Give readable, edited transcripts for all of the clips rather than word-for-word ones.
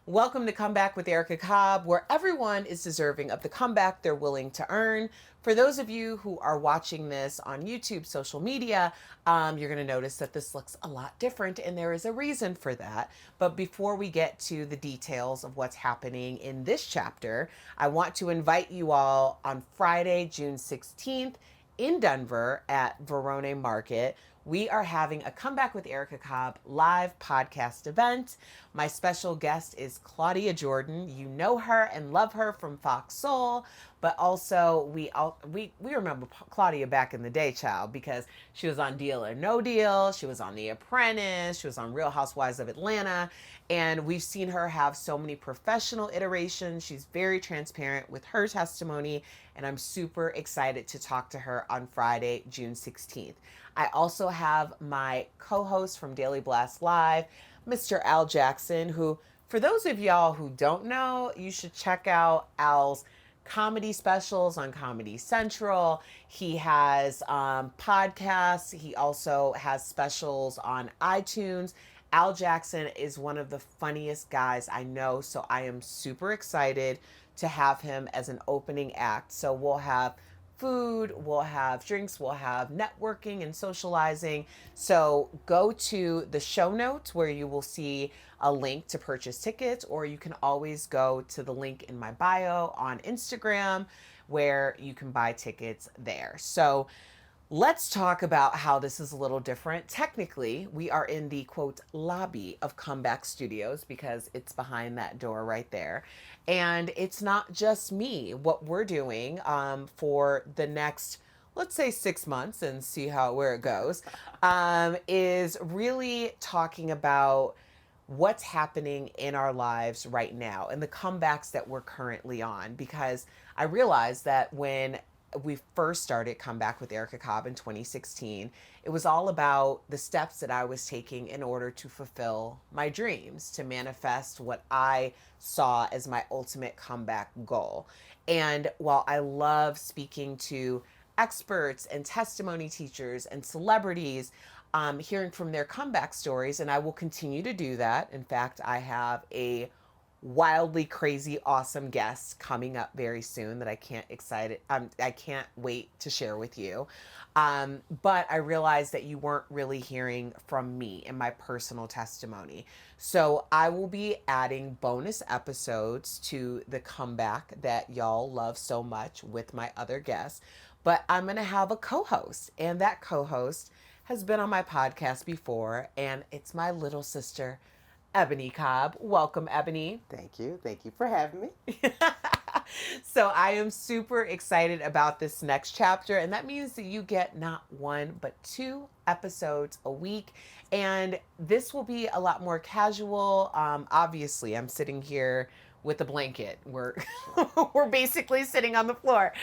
Welcome to Comeback with Erica Cobb, where everyone is deserving of the comeback they're willing to earn. For those of you who are watching this on YouTube, social media, you're going to notice that this looks a lot different, and there is a reason for that. But before we get to the details of what's happening in this chapter, I want to invite you all on Friday, June 16th in Denver at Verone Market. We are having a Comeback with Erica Cobb live podcast event. My special guest is Claudia Jordan. You know her and love her from Fox Soul, but also we remember Claudia back in the day, child, because she was on Deal or No Deal, she was on The Apprentice, she was on Real Housewives of Atlanta, and we've seen her have so many professional iterations. She's very transparent with her testimony, and I'm super excited to talk to her on Friday, June 16th. I also have my co-host from Daily Blast Live, Mr. Al Jackson, who, for those of y'all who don't know, you should check out Al's comedy specials on Comedy Central. He has podcasts. He also has specials on iTunes. Al Jackson is one of the funniest guys I know, so I am super excited to have him as an opening act. So we'll have food, we'll have drinks, we'll have networking and socializing. So go to the show notes where you will see a link to purchase tickets, or you can always go to the link in my bio on Instagram where you can buy tickets there. So let's talk about how this is a little different. Technically, we are in the quote lobby of Comeback Studios because it's behind that door right there. And it's not just me. What we're doing for the next, let's say 6 months and see where it goes, is really talking about what's happening in our lives right now and the comebacks that we're currently on. Because I realized that when we first started Comeback with Erica Cobb in 2016, it was all about the steps that I was taking in order to fulfill my dreams, to manifest what I saw as my ultimate comeback goal. And while I love speaking to experts and testimony teachers and celebrities, hearing from their comeback stories, and I will continue to do that. In fact, I have a wildly crazy awesome guests coming up very soon that I can't wait to share with you. But I realized that you weren't really hearing from me and my personal testimony. So I will be adding bonus episodes to the comeback that y'all love so much with my other guests. But I'm going to have a co-host, and that co-host has been on my podcast before, and it's my little sister, Ebonie Cobb. Welcome, Ebonie. Thank you. Thank you for having me. So I am super excited about this next chapter, and that means that you get not one, but 2 episodes a week. And this will be a lot more casual. Obviously, I'm sitting here with a blanket. We're basically sitting on the floor,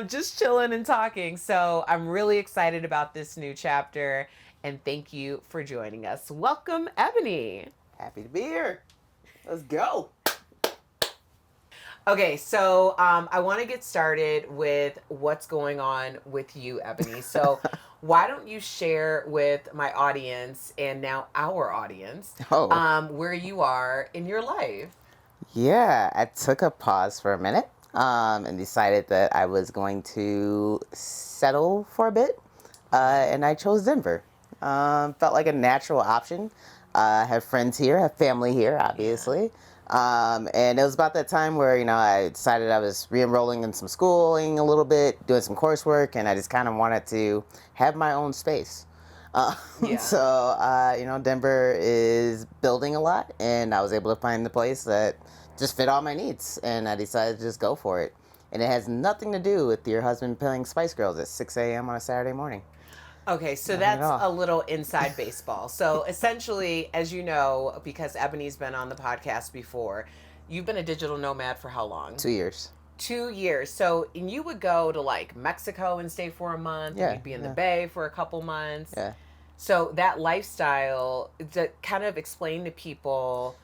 just chilling and talking. So I'm really excited about this new chapter, and thank you for joining us. Welcome, Ebonie. Happy to be here. Let's go. Okay, so I want to get started with what's going on with you, Ebonie. So why don't you share with my audience and now our audience where you are in your life? Yeah, I took a pause for a minute and decided that I was going to settle for a bit, and I chose Denver. Felt like a natural option. I have friends here, have family here, obviously. And it was about that time where, I decided I was re-enrolling in some schooling a little bit, doing some coursework, and I just kind of wanted to have my own space. So, Denver is building a lot, and I was able to find the place that just fit all my needs, and I decided to just go for it. And it has nothing to do with your husband playing Spice Girls at 6 a.m. on a Saturday morning. Okay, so that's a little inside baseball. So essentially, as you know, because Ebonie's been on the podcast before, you've been a digital nomad for how long? 2 years. 2 years. So, and you would go to like Mexico and stay for a month. Yeah, and you'd be in the Bay for a couple months. Yeah. So that lifestyle, to kind of explain to people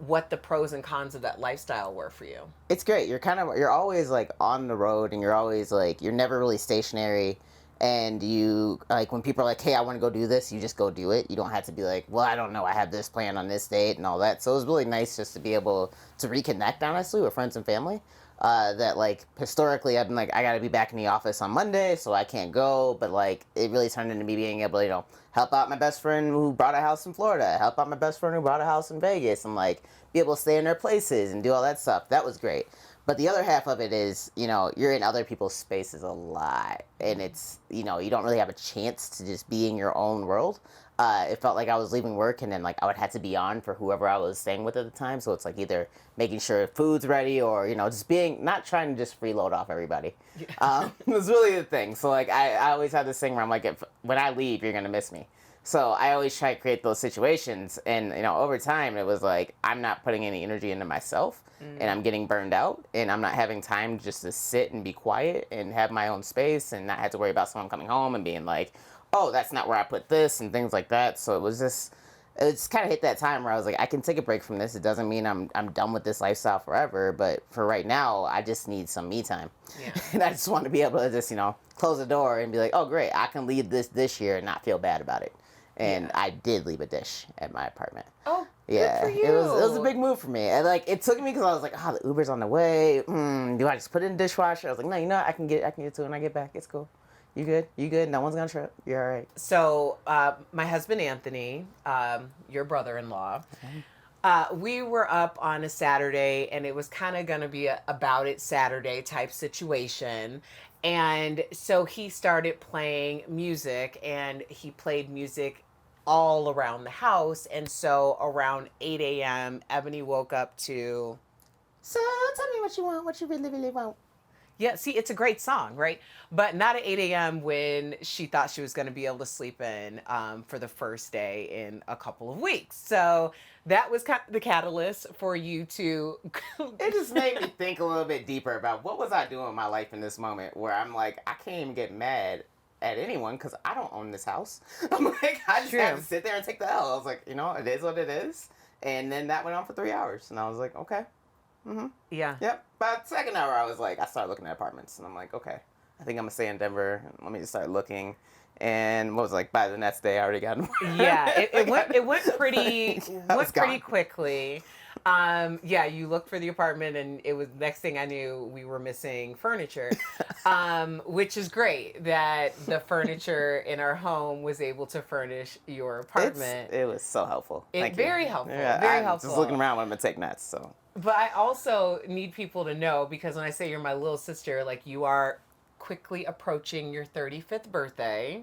what the pros and cons of that lifestyle were for you. It's great. You're always like on the road, and you're always like, you're never really stationary. And you, like, when people are like, hey, I want to go do this, you just go do it. You don't have to be like, well, I don't know, I have this plan on this date and all that. So it was really nice just to be able to reconnect, honestly, with friends and family. That, like, historically, I've been like, I got to be back in the office on Monday, so I can't go. But, like, it really turned into me being able to, help out my best friend who bought a house in Florida, help out my best friend who bought a house in Vegas, and, like, be able to stay in their places and do all that stuff. That was great. But the other half of it is, you're in other people's spaces a lot. And it's, you don't really have a chance to just be in your own world. It felt like I was leaving work and then, like, I would have to be on for whoever I was staying with at the time. So it's, like, either making sure food's ready or, just not trying to just freeload off everybody. Yeah. It was really the thing. So, like, I always have this thing where I'm like, when I leave, you're going to miss me. So I always try to create those situations. And, over time, it was like, I'm not putting any energy into myself and I'm getting burned out and I'm not having time just to sit and be quiet and have my own space and not have to worry about someone coming home and being like, oh, that's not where I put this and things like that. So it's kind of hit that time where I was like, I can take a break from this. It doesn't mean I'm done with this lifestyle forever, but for right now, I just need some me time. Yeah. And I just want to be able to just, close the door and be like, oh, great, I can leave this year and not feel bad about it. And I did leave a dish at my apartment. Oh, yeah, good for you. It was a big move for me. And, like, it took me because I was like, oh, the Uber's on the way. Do I just put it in the dishwasher? I was like, no, I can get to it when I get back. It's cool. You good? No one's gonna trip. You're all right. So, my husband Anthony, your brother-in-law, we were up on a Saturday, and it was kind of gonna be a About It Saturday type situation. And so he started playing music, and he played music all around the house. And so around 8 a.m., Ebony woke up to, so tell me what you want, what you really, really want. Yeah, see, it's a great song, right? But not at 8 a.m. when she thought she was going to be able to sleep in for the first day in a couple of weeks. So that was kind of the catalyst for you to... It just made me think a little bit deeper about what was I doing in my life in this moment where I'm like, I can't even get mad at anyone because I don't own this house. I'm like, I just have to sit there and take the L. I was like, it is what it is. And then that went on for 3 hours. And I was like, okay. Mm-hmm. Yeah. Yep. By the second hour, I started looking at apartments, and I'm like, okay, I think I'm gonna stay in Denver. Let me just start looking. And what was it, like by the next day, I already got. Yeah, it went pretty quickly. Yeah, you looked for the apartment, and it was next thing I knew we were missing furniture, which is great that the furniture in our home was able to furnish your apartment. It was so helpful. Thank you. Very helpful. Yeah, very I'm helpful. Just looking around when I'm gonna take notes. So. But I also need people to know, because when I say you're my little sister, like, you are quickly approaching your 35th birthday.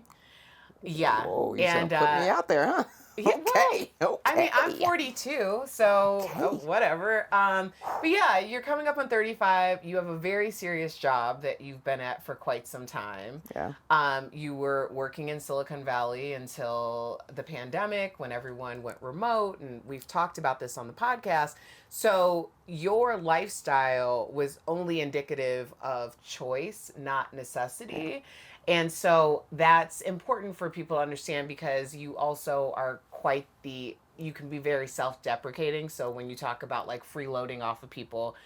Yeah. Oh, you and put me out there, huh? Yeah, okay. I mean, I'm 42, so whatever. But yeah, you're coming up on 35. You have a very serious job that you've been at for quite some time. Yeah. You were working in Silicon Valley until the pandemic, when everyone went remote, and we've talked about this on the podcast. So your lifestyle was only indicative of choice, not necessity. And so that's important for people to understand, because you also are you can be very self-deprecating. So when you talk about, like, freeloading off of people,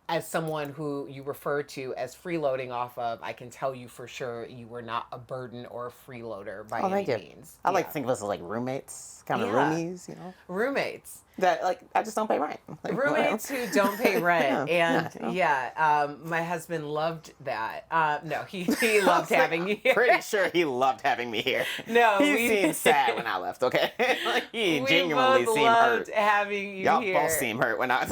as someone who you refer to as freeloading off of, I can tell you for sure you were not a burden or a freeloader by any means. I like to think of us as like roommates, kind of roomies, Roommates. That, like, I just don't pay rent. Like, roommates who don't pay rent. My husband loved that. No, he loved having me here. Pretty sure he loved having me here. No, he seemed sad when I left. Okay, like, he genuinely seemed hurt. Having you y'all here. both seemed hurt when I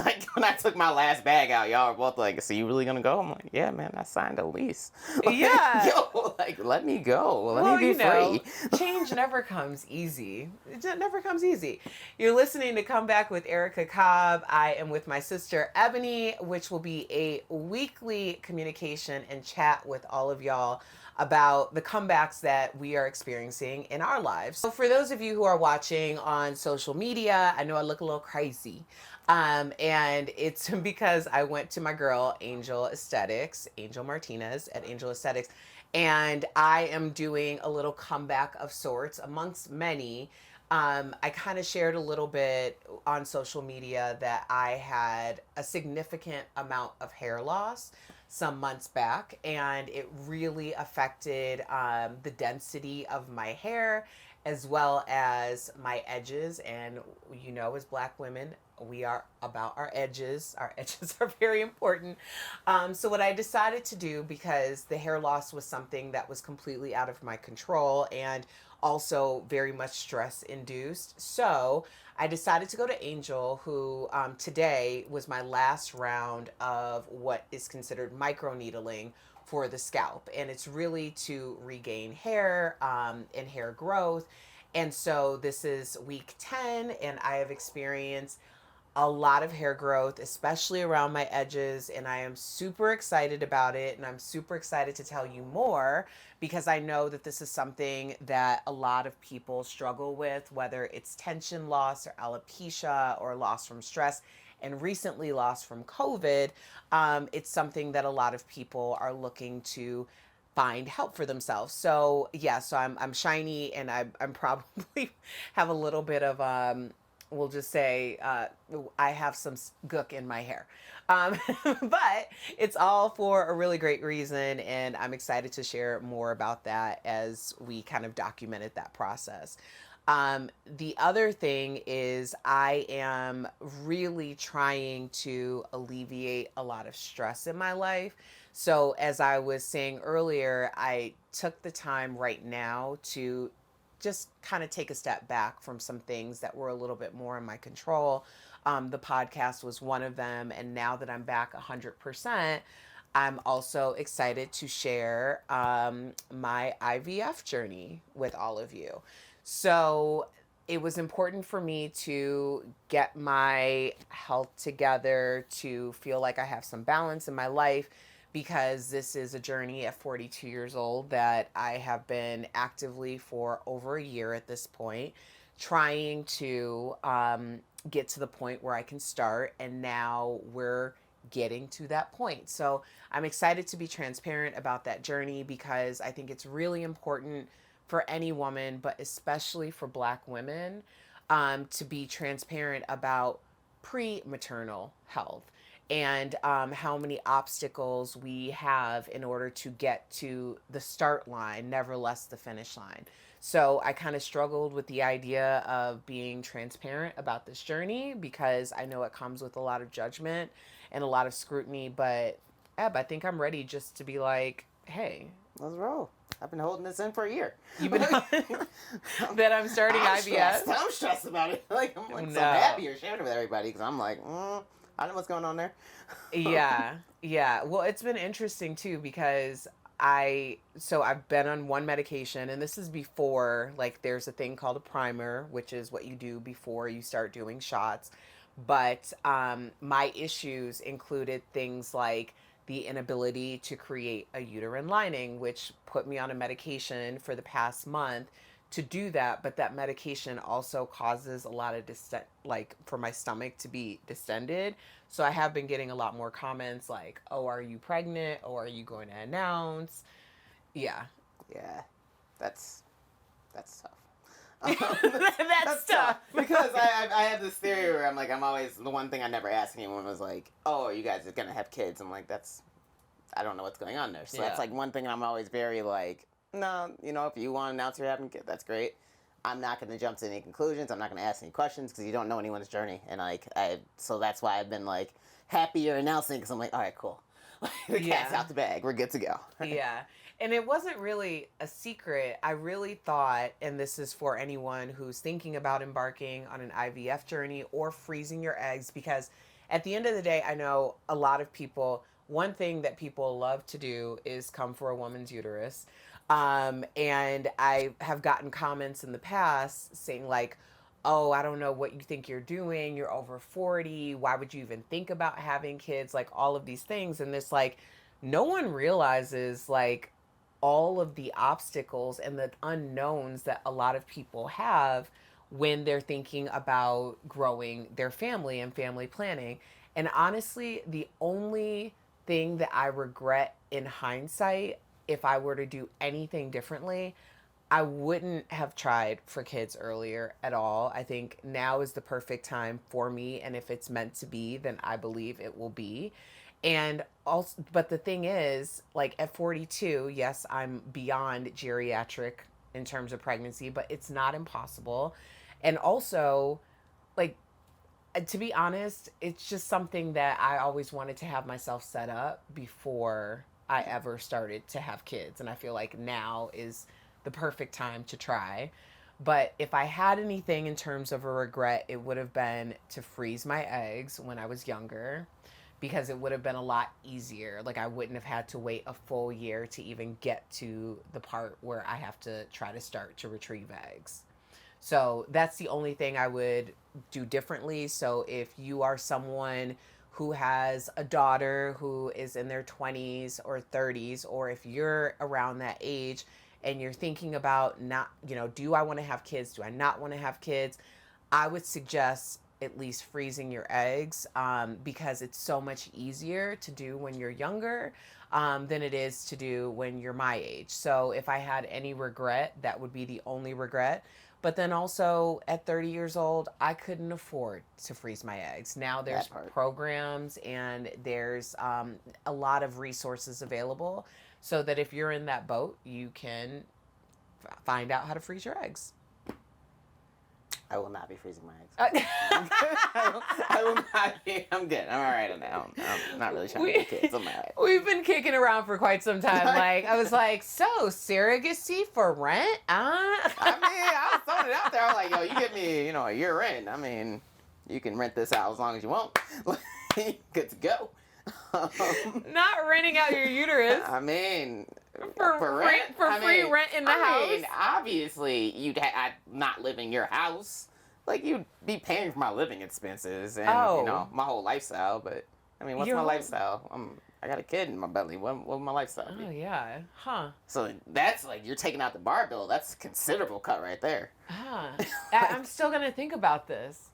took my last bag out. Y'all were both like, "So you really gonna go?" I'm like, "Yeah, man, I signed a lease." Like, yeah, yo, like, let me go. Let me be free. Change never comes easy. It never comes easy. You're listening to Come Back with Erica Cobb. I am with my sister Ebony, which will be a weekly communication and chat with all of y'all about the comebacks that we are experiencing in our lives. So for those of you who are watching on social media, I know I look a little crazy. And it's because I went to my girl, Angel Martinez at Angel Aesthetics, and I am doing a little comeback of sorts amongst many. I kind of shared a little bit on social media that I had a significant amount of hair loss some months back, and it really affected the density of my hair as well as my edges. And as Black women, we are about our edges. Our edges are very important. So, what I decided to do, because the hair loss was something that was completely out of my control and also very much stress induced. So I decided to go to Angel, who today was my last round of what is considered microneedling for the scalp. And it's really to regain hair and hair growth. And so this is week 10, and I have experienced a lot of hair growth, especially around my edges, and I am super excited about it. And I'm super excited to tell you more because I know that this is something that a lot of people struggle with, whether it's tension loss or alopecia or loss from stress, and recently loss from COVID. It's something that a lot of people are looking to find help for themselves. So yeah, so I'm shiny, and I'm probably have a little bit of we'll just say I have some gook in my hair. But it's all for a really great reason, and I'm excited to share more about that as we kind of documented that process. The other thing is, I am really trying to alleviate a lot of stress in my life. So, as I was saying earlier, I took the time right now to just kind of take a step back from some things that were a little bit more in my control. The podcast was one of them. And now that I'm back 100%, I'm also excited to share my IVF journey with all of you. So it was important for me to get my health together, to feel like I have some balance in my life, because this is a journey at 42 years old that I have been actively for over a year at this point, trying to get to the point where I can start. And now we're getting to that point. So I'm excited to be transparent about that journey, because I think it's really important for any woman, but especially for Black women, to be transparent about pre-maternal health, and how many obstacles we have in order to get to the start line, nevertheless the finish line. So I kind of struggled with the idea of being transparent about this journey, because I know it comes with a lot of judgment and a lot of scrutiny. But Eb, I think I'm ready just to be like, hey, Let's roll. I've been holding this in for a year. you've been that I'm starting IVF. I'm stressed about it. I'm so happy you're sharing it with everybody, because I'm like, I know what's going on there. Yeah, yeah. Well, it's been interesting too, because I've been on one medication, and this is before, like, there's a thing called a primer, which is what you do before you start doing shots. But my issues included things like the inability to create a uterine lining, which put me on a medication for the past month to do that. But that medication also causes a lot of like for my stomach to be distended. So I have been getting a lot more comments like, "Oh, are you pregnant? Or are you going to announce?" Yeah. Yeah, that's tough. That's tough. Because I have this theory where I'm always, the one thing I never asked anyone was like, oh, you guys are gonna have kids. I'm like, I don't know what's going on there. So that's like one thing I'm always very like, no, if you want to announce you're having kids, that's great. I'm not going to jump to any conclusions. I'm not going to ask any questions, because you don't know anyone's journey. And so that's why I've been like happier announcing, because I'm like, all right, cool. The cat's out the bag. We're good to go. Yeah. And it wasn't really a secret. I really thought, and this is for anyone who's thinking about embarking on an IVF journey or freezing your eggs, because at the end of the day, I know a lot of people, one thing that people love to do is come for a woman's uterus. And I have gotten comments in the past saying like, oh, I don't know what you think you're doing. You're over 40. Why would you even think about having kids? Like all of these things. And this, like, no one realizes like all of the obstacles and the unknowns that a lot of people have when they're thinking about growing their family and family planning. And honestly, the only thing that I regret in hindsight, if I were to do anything differently, I wouldn't have tried for kids earlier at all. I think now is the perfect time for me. And if it's meant to be, then I believe it will be. And also, but the thing is, like at 42, yes, I'm beyond geriatric in terms of pregnancy, but it's not impossible. And also, like, to be honest, it's just something that I always wanted to have myself set up before I ever started to have kids. And I feel like now is the perfect time to try. But if I had anything in terms of a regret, it would have been to freeze my eggs when I was younger because it would have been a lot easier. Like I wouldn't have had to wait a full year to even get to the part where I have to try to start to retrieve eggs. So that's the only thing I would do differently. So if you are someone who has a daughter who is in their 20s or 30s, or if you're around that age and you're thinking about not, do I want to have kids? Do I not want to have kids? I would suggest at least freezing your eggs because it's so much easier to do when you're younger than it is to do when you're my age. So if I had any regret, that would be the only regret. But then also at 30 years old, I couldn't afford to freeze my eggs. Now there's programs and there's a lot of resources available so that if you're in that boat, you can find out how to freeze your eggs. I will not be freezing my eggs. I will not be. I'm good. I'm all right on that. I'm not really trying to get kids. I'm all right. We've been kicking around for quite some time. Like, I was like, so, surrogacy for rent? I was throwing it out there. I was like, yo, you give me, a year rent. I mean, you can rent this out as long as you want. Good to go. Not renting out your uterus. I mean, for rent, free rent in the house. I mean, obviously, I'd not live in your house. Like, you'd be paying for my living expenses and, my whole lifestyle. But, I mean, what's my lifestyle? I got a kid in my belly. What would my lifestyle be? Oh, yeah. Huh. So that's like, you're taking out the bar bill. That's a considerable cut right there. I'm still going to think about this.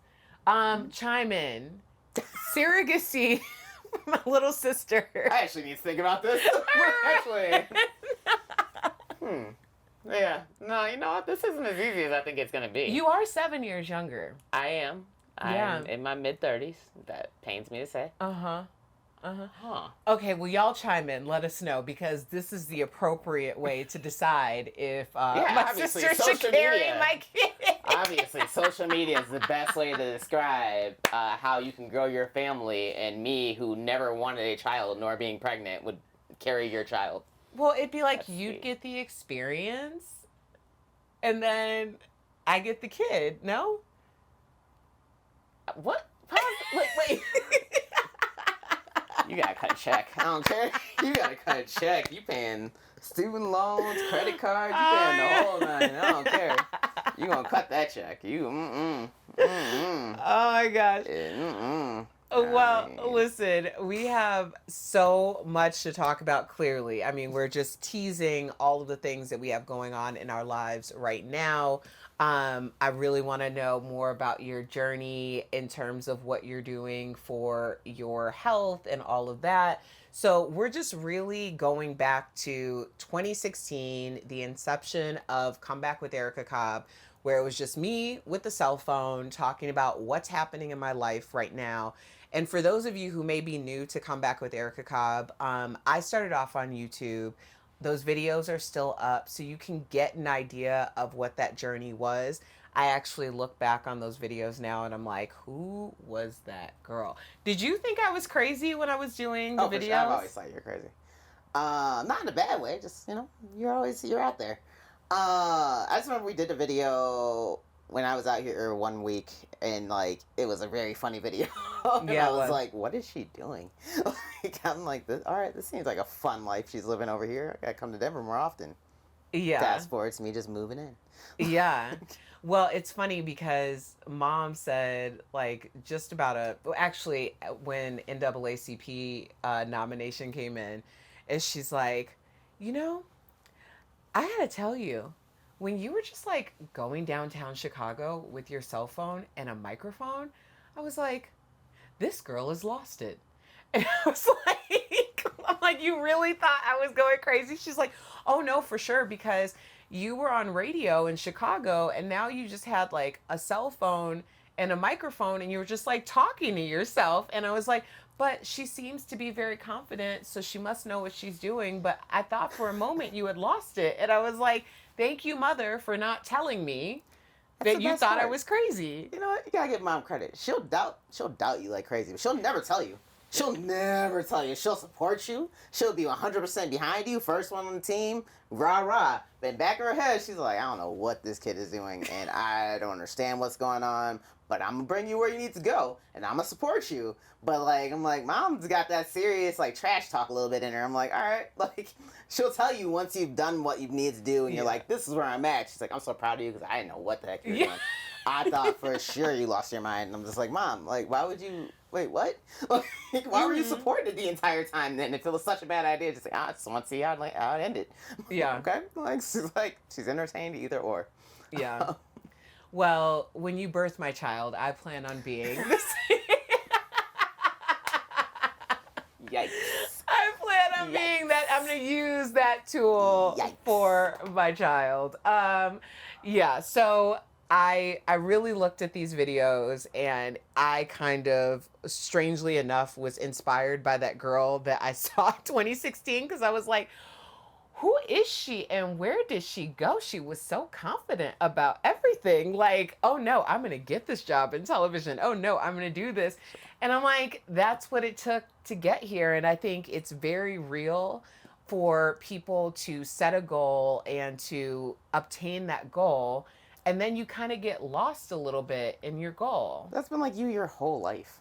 Chime in. Surrogacy. My little sister. I actually need to think about this. Actually. Yeah. No, you know what? This isn't as easy as I think it's going to be. You are 7 years younger. I am. I'm in my mid-30s. That pains me to say. Uh-huh. Okay, well, y'all chime in. Let us know, because this is the appropriate way to decide if my sister should carry my kid. Obviously, social media is the best way to describe how you can grow your family, and me, who never wanted a child nor being pregnant, would carry your child. Well, it'd be like you'd get the experience, and then I get the kid, no? What? Wait. You gotta cut a check. I don't care. You gotta cut a check. You paying student loans, credit cards, you paying the whole nine. I don't care. You gonna cut that check. Oh my gosh. Well, listen, we have so much to talk about clearly. I mean, we're just teasing all of the things that we have going on in our lives right now. I really want to know more about your journey in terms of what you're doing for your health and all of that. So we're just really going back to 2016, the inception of Come Back with Erica Cobb, where it was just me with the cell phone talking about what's happening in my life right now. And for those of you who may be new to Come Back with Erica Cobb, I started off on YouTube. Those videos are still up, so you can get an idea of what that journey was. I actually look back on those videos now and I'm like, who was that girl? Did you think I was crazy when I was doing the videos? Sure. I've always thought you're crazy. Not in a bad way, just, you're out there. I just remember we did a video when I was out here 1 week, and it was a very funny video. And I was like, what is she doing? I'm like, all right, this seems like a fun life she's living over here. I gotta come to Denver more often. Yeah. Fast forward to me just moving in. Yeah. Well, it's funny because Mom said, just about actually, when NAACP nomination came in, and she's like, I gotta tell you, when you were just going downtown Chicago with your cell phone and a microphone, I was like, this girl has lost it. And I was like, I'm like, you really thought I was going crazy? She's like, oh no, for sure. Because, you were on radio in Chicago and now you just had like a cell phone and a microphone and you were just like talking to yourself. And I was like, but she seems to be very confident, so she must know what she's doing. But I thought for a moment you had lost it. And I was like, thank you, mother, for not telling me That's the that you best thought I part. was crazy. You know what? You gotta give mom credit. She'll doubt you like crazy, but she'll never tell you. She'll never tell you. She'll support you. She'll be 100% behind you, first one on the team, rah rah. But in back of her head, she's like, I don't know what this kid is doing, and I don't understand what's going on. But I'm gonna bring you where you need to go, and I'm gonna support you. But like, I'm like, mom's got that serious like trash talk a little bit in her. I'm like, all right, like she'll tell you once you've done what you need to do, and you're Yeah. like, this is where I'm at. She's like, I'm so proud of you because I didn't know what the heck you're Yeah. doing. I thought for sure you lost your mind. And I'm just like, mom, like, why would you? Wait, what? Like, why were you supporting it the entire time then? If it was such a bad idea, just like, I just want to see how it ended. Yeah. Okay, like she's entertained either or. Yeah. Well, when you birth my child, I plan on being this. Yikes. I plan on being that. I'm going to use that tool Yikes. for my child. Yeah. So I really looked at these videos and I kind of, strangely enough, was inspired by that girl that I saw in 2016 because I was like, who is she and where did she go? She was so confident about everything. Like, oh no, I'm going to get this job in television. Oh no, I'm going to do this. And I'm like, that's what it took to get here. And I think it's very real for people to set a goal and to obtain that goal. And then you kind of get lost a little bit in your goal. That's been like you your whole life.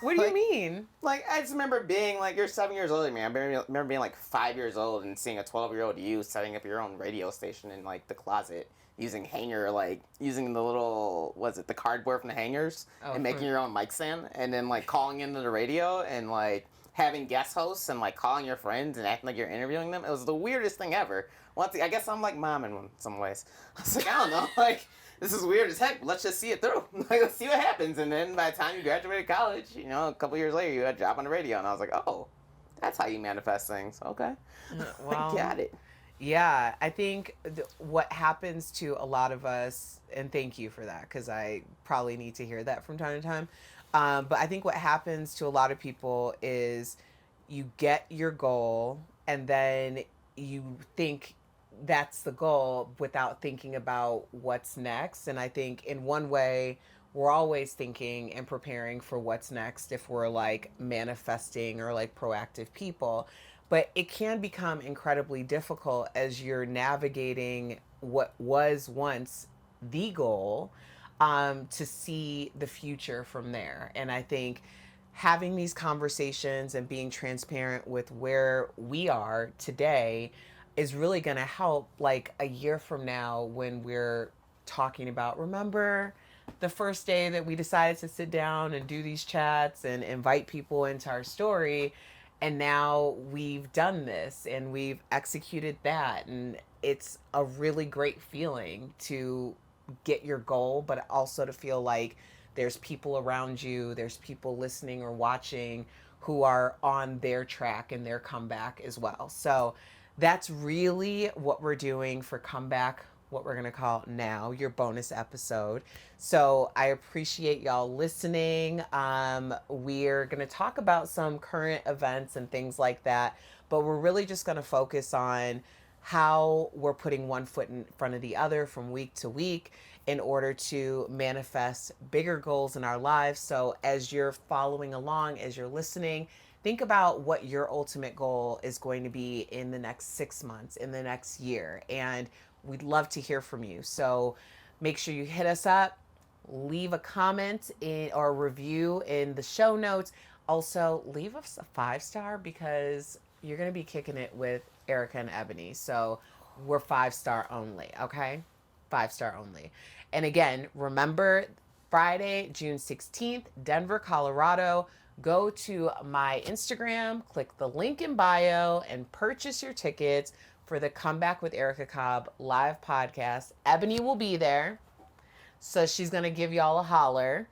What do Like, you mean? Like, I just remember being like, you're 7 years older than me. I remember being like 5 years old and seeing a 12-year-old you setting up your own radio station in like the closet using using the little, the cardboard from the hangers Oh, and making your own mic stand and then like calling into the radio and like having guest hosts and like calling your friends and acting like you're interviewing them. It was the weirdest thing ever. I guess I'm like mom in some ways. I was like, I don't know, like, this is weird as heck. Let's just see it through. Like, let's see what happens. And then by the time you graduated college, a couple years later, you had a job on the radio. And I was like, oh, that's how you manifest things. Okay. Well, I got it. yeah, I think what happens to a lot of us, and thank you for that, because I probably need to hear that from time to time. But I think what happens to a lot of people is you get your goal and then you think that's the goal without thinking about what's next. And I think in one way, we're always thinking and preparing for what's next if we're like manifesting or like proactive people. But it can become incredibly difficult as you're navigating what was once the goal, to see the future from there. And I think having these conversations and being transparent with where we are today is really going to help like a year from now when we're talking about, remember the first day that we decided to sit down and do these chats and invite people into our story, and now we've done this and we've executed that, and it's a really great feeling to get your goal, but also to feel like there's people around you, there's people listening or watching who are on their track and their comeback as well. So that's really what we're doing for comeback, what we're going to call now your bonus episode. So I appreciate y'all listening. We're going to talk about some current events and things like that, but we're really just going to focus on how we're putting one foot in front of the other from week to week in order to manifest bigger goals in our lives. So as you're following along, as you're listening, think about what your ultimate goal is going to be in the next 6 months, in the next year. And we'd love to hear from you. So make sure you hit us up, leave a comment or a review in the show notes. Also, leave us a 5-star because you're going to be kicking it with Erica and Ebony. So we're 5-star only, okay? 5-star only. And again, remember Friday, June 16th, Denver, Colorado. Go to my Instagram, click the link in bio, and purchase your tickets for the Comeback with Erica Cobb live podcast. Ebony will be there, so she's going to give y'all a holler.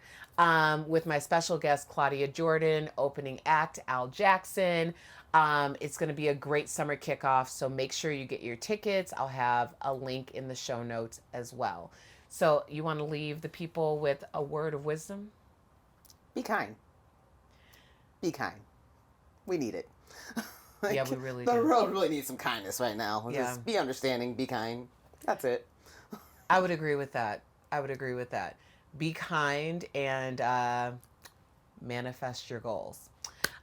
with my special guest, Claudia Jordan, opening act, Al Jackson. It's going to be a great summer kickoff, so make sure you get your tickets. I'll have a link in the show notes as well. So, you want to leave the people with a word of wisdom? Be kind. Be kind. We need it. Yeah, we really the do. world really needs some kindness right now. Yeah. Just be understanding, be kind. That's it. I would agree with that. I would agree with that. Be kind and manifest your goals.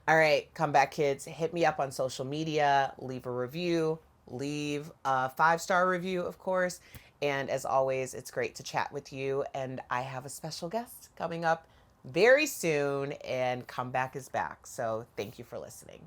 All right, come back, kids. Hit me up on social media, leave a review, leave a 5-star review, of course. And as always, it's great to chat with you. And I have a special guest coming up very soon, and Comeback is back. So thank you for listening.